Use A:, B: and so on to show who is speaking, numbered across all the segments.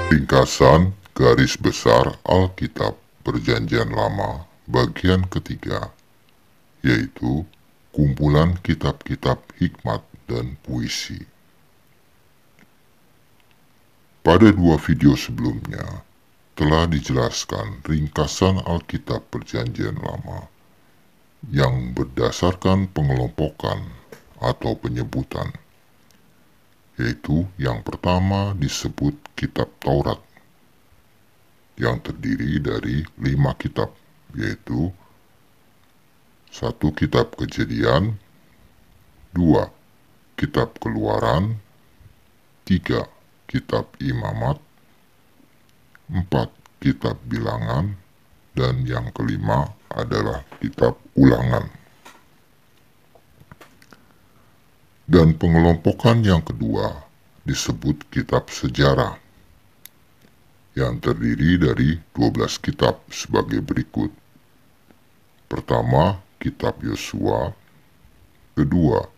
A: Ringkasan Garis Besar Alkitab Perjanjian Lama bagian ketiga, yaitu kumpulan kitab-kitab hikmat dan puisi. Pada dua video sebelumnya telah dijelaskan ringkasan Alkitab Perjanjian Lama yang berdasarkan pengelompokan atau penyebutan, yaitu yang pertama disebut Kitab Taurat, yang terdiri dari 5 kitab, yaitu 1 Kitab Kejadian, 2 Kitab Keluaran, 3 Kitab Imamat, 4 Kitab Bilangan, dan yang kelima adalah Kitab Ulangan. Dan pengelompokan yang kedua disebut Kitab Sejarah, yang terdiri dari 12 kitab sebagai berikut. Pertama, Kitab Yosua. Kedua,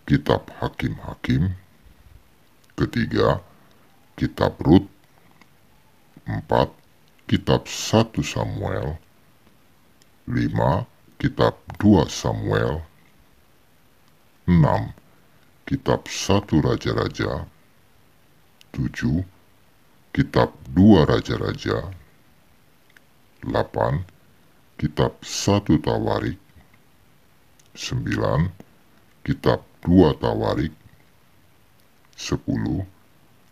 A: Kitab Hakim-Hakim. Ketiga, Kitab Rut. 4, Kitab 1 Samuel. 5, Kitab 2 Samuel. 6, Kitab 1 Raja-Raja. 7, Kitab 2 Raja-Raja. 8, Kitab 1 Tawarik. 9, Kitab 2 Tawarik. 10,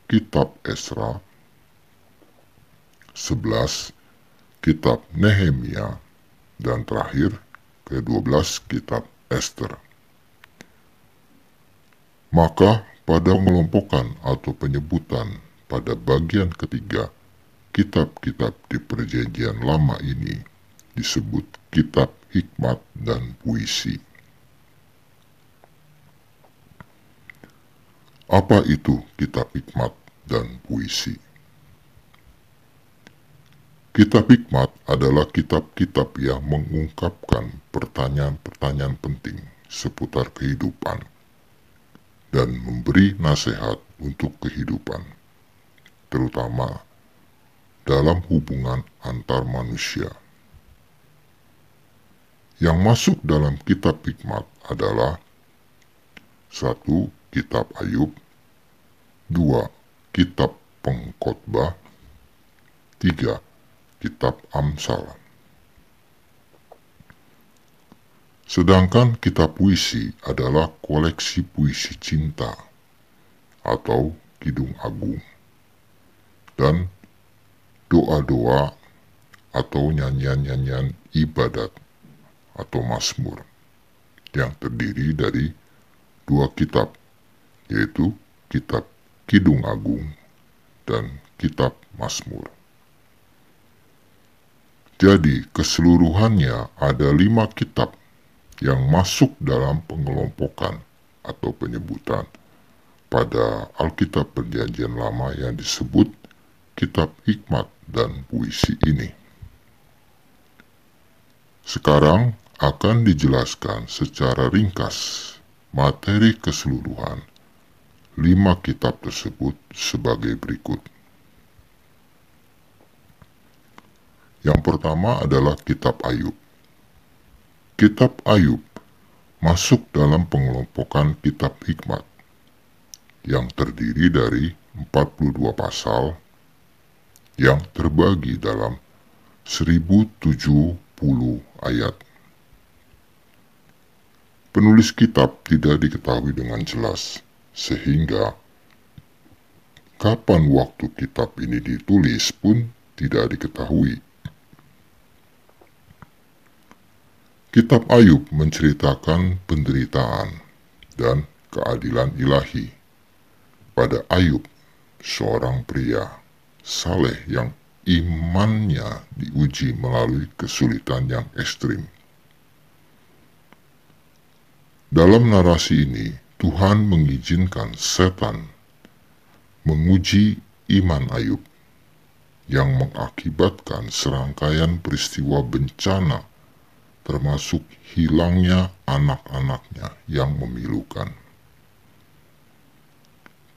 A: Kitab Esra. 11, Kitab Nehemia. Dan terakhir, ke-12 Kitab Ester. Maka pada pengelompokan atau penyebutan pada bagian ketiga, kitab-kitab di Perjanjian Lama ini disebut kitab hikmat dan puisi. Apa itu kitab hikmat dan puisi? Kitab hikmat adalah kitab-kitab yang mengungkapkan pertanyaan-pertanyaan penting seputar kehidupan dan memberi nasihat untuk kehidupan, terutama dalam hubungan antar manusia. Yang masuk dalam kitab hikmat adalah 1. Kitab Ayub, 2. Kitab Pengkhotbah, 3. Kitab Amsal. Sedangkan kitab puisi adalah koleksi puisi cinta atau Kidung Agung, dan doa-doa atau nyanyian-nyanyian ibadat atau mazmur yang terdiri dari 2 kitab, yaitu kitab Kidung Agung dan kitab Mazmur. Jadi keseluruhannya ada 5 kitab yang masuk dalam pengelompokan atau penyebutan pada Alkitab Perjanjian Lama yang disebut kitab hikmat dan puisi ini. Sekarang akan dijelaskan secara ringkas materi keseluruhan 5 kitab tersebut sebagai berikut. Yang pertama adalah Kitab Ayub. Kitab Ayub masuk dalam pengelompokan kitab hikmat yang terdiri dari 42 pasal yang terbagi dalam 1070 ayat. Penulis kitab tidak diketahui dengan jelas, sehingga kapan waktu kitab ini ditulis pun tidak diketahui. Kitab Ayub menceritakan penderitaan dan keadilan ilahi pada Ayub, seorang pria saleh yang imannya diuji melalui kesulitan yang ekstrim. Dalam narasi ini, Tuhan mengizinkan setan menguji iman Ayub yang mengakibatkan serangkaian peristiwa bencana, termasuk hilangnya anak-anaknya yang memilukan.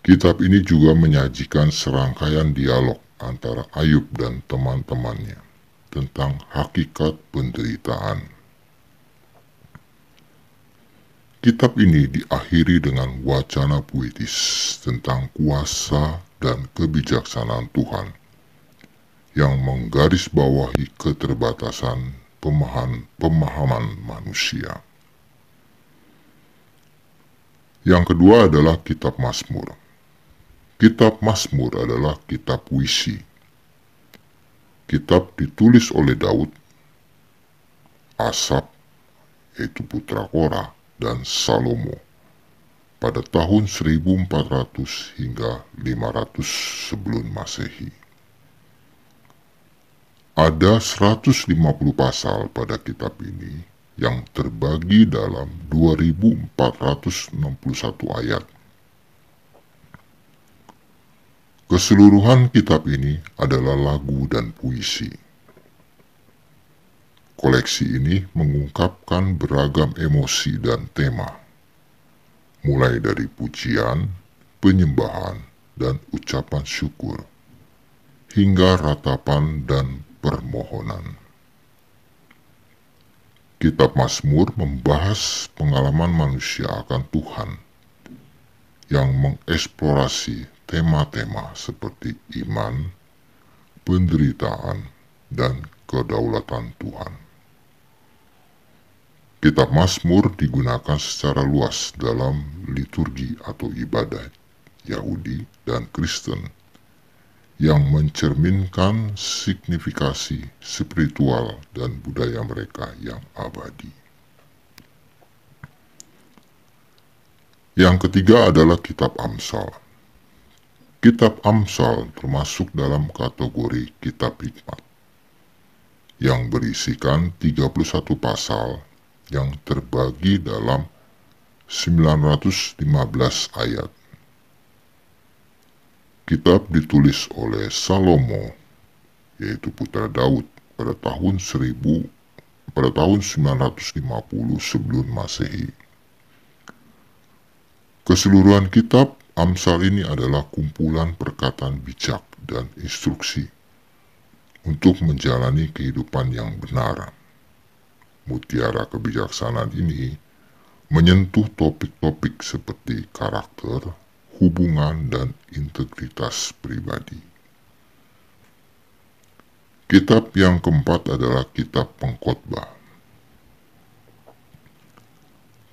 A: Kitab ini juga menyajikan serangkaian dialog antara Ayub dan teman-temannya tentang hakikat penderitaan. Kitab ini diakhiri dengan wacana puitis tentang kuasa dan kebijaksanaan Tuhan yang menggarisbawahi keterbatasan pemahaman manusia. Yang kedua adalah Kitab Mazmur. Kitab Mazmur adalah kitab puisi. Kitab ditulis oleh Daud, Asaf, yaitu putra Korah, dan Salomo pada tahun 1400 hingga 500 sebelum Masehi. Ada 150 pasal pada kitab ini yang terbagi dalam 2461 ayat. Keseluruhan kitab ini adalah lagu dan puisi. Koleksi ini mengungkapkan beragam emosi dan tema, mulai dari pujian, penyembahan, dan ucapan syukur, hingga ratapan dan permohonan. Kitab Mazmur membahas pengalaman manusia akan Tuhan yang mengeksplorasi tema-tema seperti iman, penderitaan, dan kedaulatan Tuhan. Kitab Mazmur digunakan secara luas dalam liturgi atau ibadah Yahudi dan Kristen yang mencerminkan signifikasi spiritual dan budaya mereka yang abadi. Yang ketiga adalah Kitab Amsal. Kitab Amsal termasuk dalam kategori Kitab Hikmat yang berisikan 31 pasal yang terbagi dalam 915 ayat. Kitab ditulis oleh Salomo, yaitu putra Daud, pada tahun 950 sebelum Masehi. Keseluruhan kitab Amsal ini adalah kumpulan perkataan bijak dan instruksi untuk menjalani kehidupan yang benar. Mutiara kebijaksanaan ini menyentuh topik-topik seperti karakter, hubungan, dan integritas pribadi. Kitab yang keempat adalah Kitab Pengkhotbah.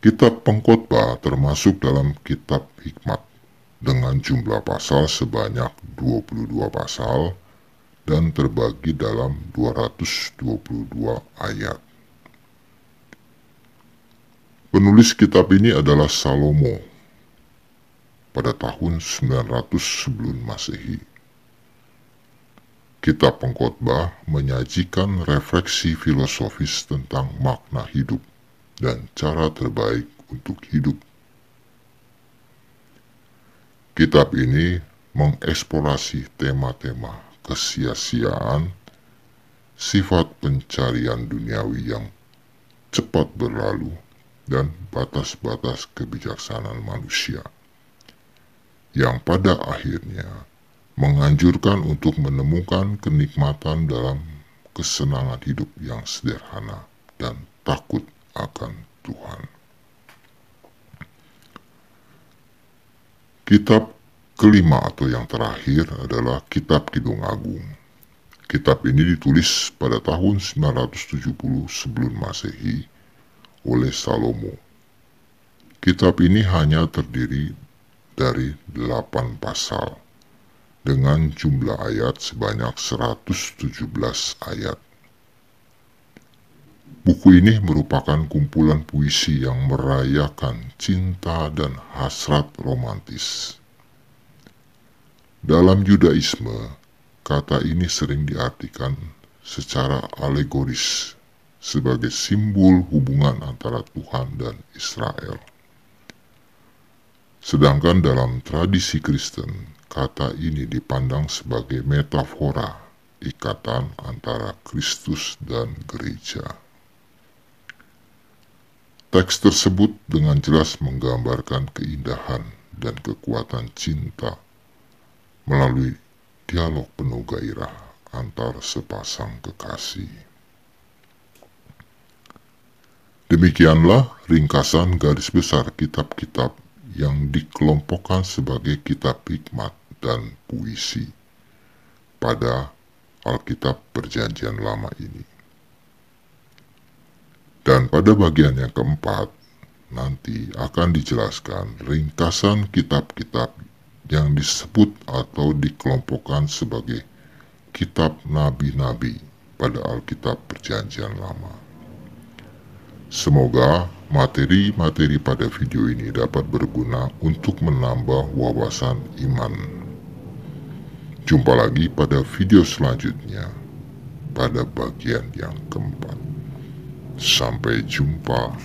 A: Kitab Pengkhotbah termasuk dalam Kitab Hikmat dengan jumlah pasal sebanyak 22 pasal dan terbagi dalam 222 ayat. Penulis kitab ini adalah Salomo pada tahun 900 sebelum Masehi. Kitab Pengkhotbah menyajikan refleksi filosofis tentang makna hidup dan cara terbaik untuk hidup. Kitab ini mengeksplorasi tema-tema kesia-siaan, sifat pencarian duniawi yang cepat berlalu, dan batas-batas kebijaksanaan manusia, yang pada akhirnya menganjurkan untuk menemukan kenikmatan dalam kesenangan hidup yang sederhana dan takut akan Tuhan. Kitab kelima atau yang terakhir adalah Kitab Kidung Agung. Kitab ini ditulis pada tahun 970 sebelum Masehi oleh Salomo. Kitab ini hanya terdiri dari 8 pasal dengan jumlah ayat sebanyak 117 ayat. Buku ini merupakan kumpulan puisi yang merayakan cinta dan hasrat romantis. Dalam Yudaisme, kata ini sering diartikan secara alegoris sebagai simbol hubungan antara Tuhan dan Israel. Sedangkan dalam tradisi Kristen, kata ini dipandang sebagai metafora ikatan antara Kristus dan gereja. Teks tersebut dengan jelas menggambarkan keindahan dan kekuatan cinta melalui dialog penuh gairah antar sepasang kekasih. Demikianlah ringkasan garis besar kitab-kitab yang dikelompokkan sebagai kitab hikmat dan puisi pada Alkitab Perjanjian Lama ini. Dan pada bagian yang keempat, nanti akan dijelaskan ringkasan kitab-kitab yang disebut atau dikelompokkan sebagai kitab nabi-nabi pada Alkitab Perjanjian Lama. Semoga materi-materi pada video ini dapat berguna untuk menambah wawasan iman. Jumpa lagi pada video selanjutnya pada bagian yang keempat. Sampai jumpa.